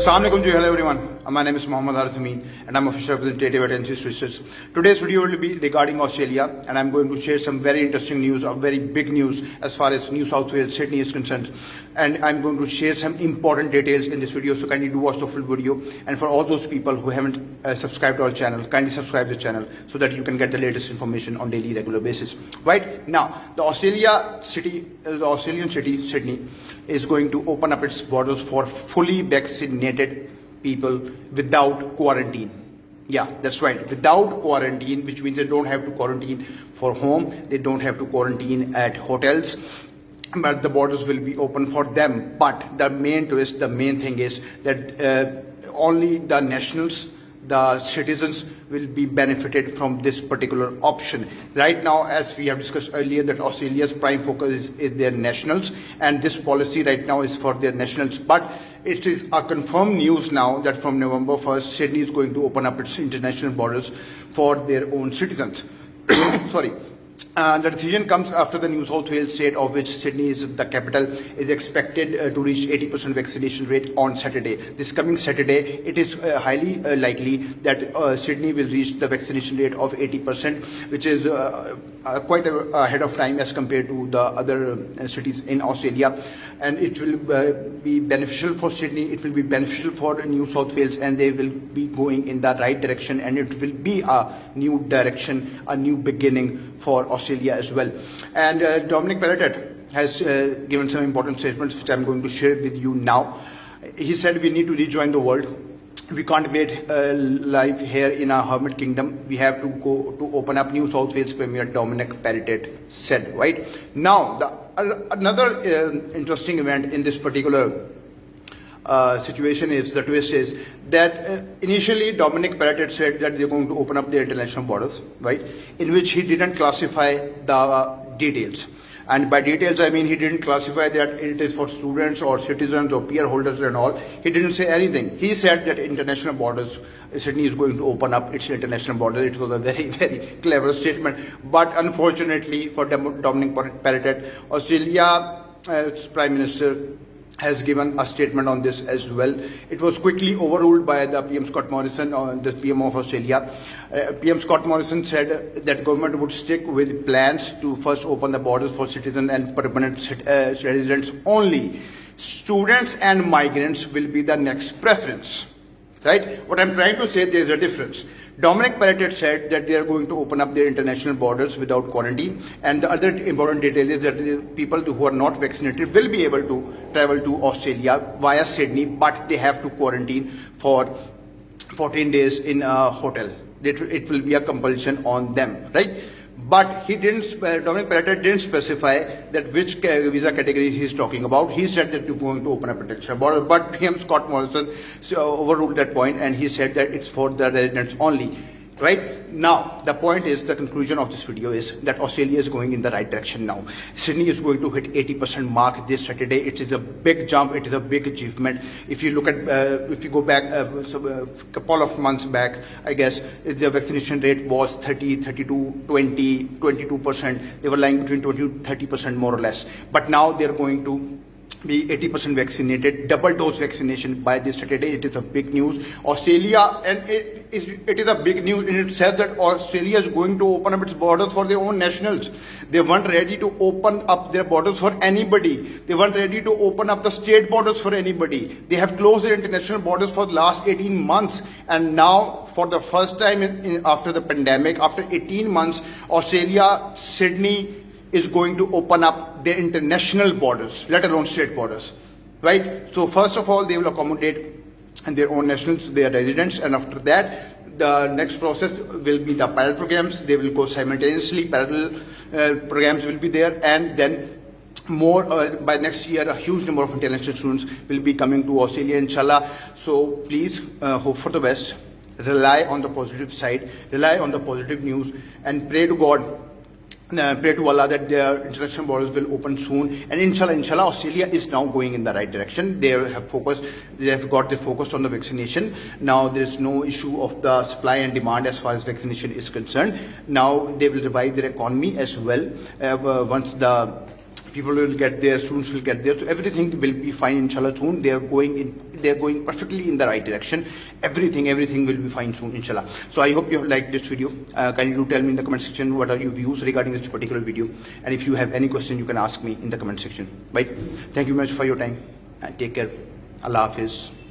Assalamualaikum, hello everyone. My name is Mohammad Harzamin and I'm official representative at NC Research. Today's video will be regarding Australia and I'm going to share some very interesting news, or very big news as far as New South Wales, Sydney is concerned. And I'm going to share some important details in this video, so kindly do watch the full video. And for all those people who haven't subscribed to our channel, kindly subscribe to the channel so that you can get the latest information on daily regular basis. Right now, the Australian city Sydney is going to open up its borders for fully vaccinated people without quarantine. Yeah, that's right, without quarantine, which means they don't have to quarantine for home, they don't have to quarantine at hotels, but the borders will be open for them. But the main twist, the main thing is that only the nationals, the citizens will be benefited from this particular option. Right now, as we have discussed earlier, that Australia's prime focus is their nationals, and this policy right now is for their nationals. But it is a confirmed news now that from November 1st, Sydney is going to open up its international borders for their own citizens. Sorry. The decision comes after the New South Wales state, of which Sydney is the capital, is expected to reach 80% vaccination rate on Saturday. This coming Saturday, it is highly likely that Sydney will reach the vaccination rate of 80%, which is quite ahead of time as compared to the other cities in Australia. And it will be beneficial for Sydney, it will be beneficial for New South Wales, and they will be going in the right direction, and it will be a new direction, a new beginning for Australia as well. And Dominic Perrottet has given some important statements which I'm going to share with you now. He said we need to rejoin the world. We can't wait live here in our hermit kingdom. We have to go to open up. New South Wales Premier Dominic Perrottet said. Right now, another interesting event in this particular situation is, the twist is that initially Dominic Perrottet said that they're going to open up their international borders, right, in which he didn't classify the details. And by details, I mean he didn't classify that it is for students or citizens or peer holders and all. He didn't say anything. He said that international borders, Sydney is going to open up its international borders. It was a very, very clever statement. But unfortunately for Dominic Perrottet, Australia's Prime Minister has given a statement on this as well. It was quickly overruled by the PM Scott Morrison, the PM of Australia. PM Scott Morrison said that government would stick with plans to first open the borders for citizens and permanent residents only. Students and migrants will be the next preference. Right? What I'm trying to say, there is a difference. Dominic Perrottet said that they are going to open up their international borders without quarantine, and the other important detail is that the people who are not vaccinated will be able to travel to Australia via Sydney, but they have to quarantine for 14 days in a hotel. It will be a compulsion on them, right? But he didn't, Dominic Perrottet didn't specify that which visa category he's talking about. He said that you're going to open up international border, but PM Scott Morrison overruled that point, and he said that it's for the residents only. Right now, the point is, the conclusion of this video is that Australia is going in the right direction now. Sydney is going to hit 80% mark this Saturday. It is a big jump. It is a big achievement. If you look at, if you go back a couple of months back, I guess the vaccination rate was 30, 32, 20, 22%. They were lying between 20 to 30% more or less. But now they're going to be 80% vaccinated, double dose vaccination by this Saturday. It is a big news. Australia, and it is a big news in itself that Australia is going to open up its borders for their own nationals. They weren't ready to open up their borders for anybody. They weren't ready to open up the state borders for anybody. They have closed their international borders for the last 18 months. And now, for the first time after the pandemic, after 18 months, Australia, Sydney, is going to open up their international borders, let alone state borders, right? So first of all, they will accommodate their own nationals, their residents, and after that, the next process will be the pilot programs. They will go simultaneously, parallel programs will be there, and then more by next year, a huge number of international students will be coming to Australia, inshallah. So please hope for the best, rely on the positive side, rely on the positive news, and pray to God, pray to Allah that their international borders will open soon, and inshallah, Australia is now going in the right direction. They have got their focus on the vaccination. Now there is no issue of the supply and demand as far as vaccination is concerned. Now they will revive their economy as well once the people will get there, students will get there, so everything will be fine inshallah soon. They are going perfectly in the right direction. Everything will be fine soon inshallah. So I hope you have liked this video. Kindly do tell me in the comment section what are your views regarding this particular video, and if you have any question you can ask me in the comment section. Right, thank you very much for your time and take care. Allah Hafiz.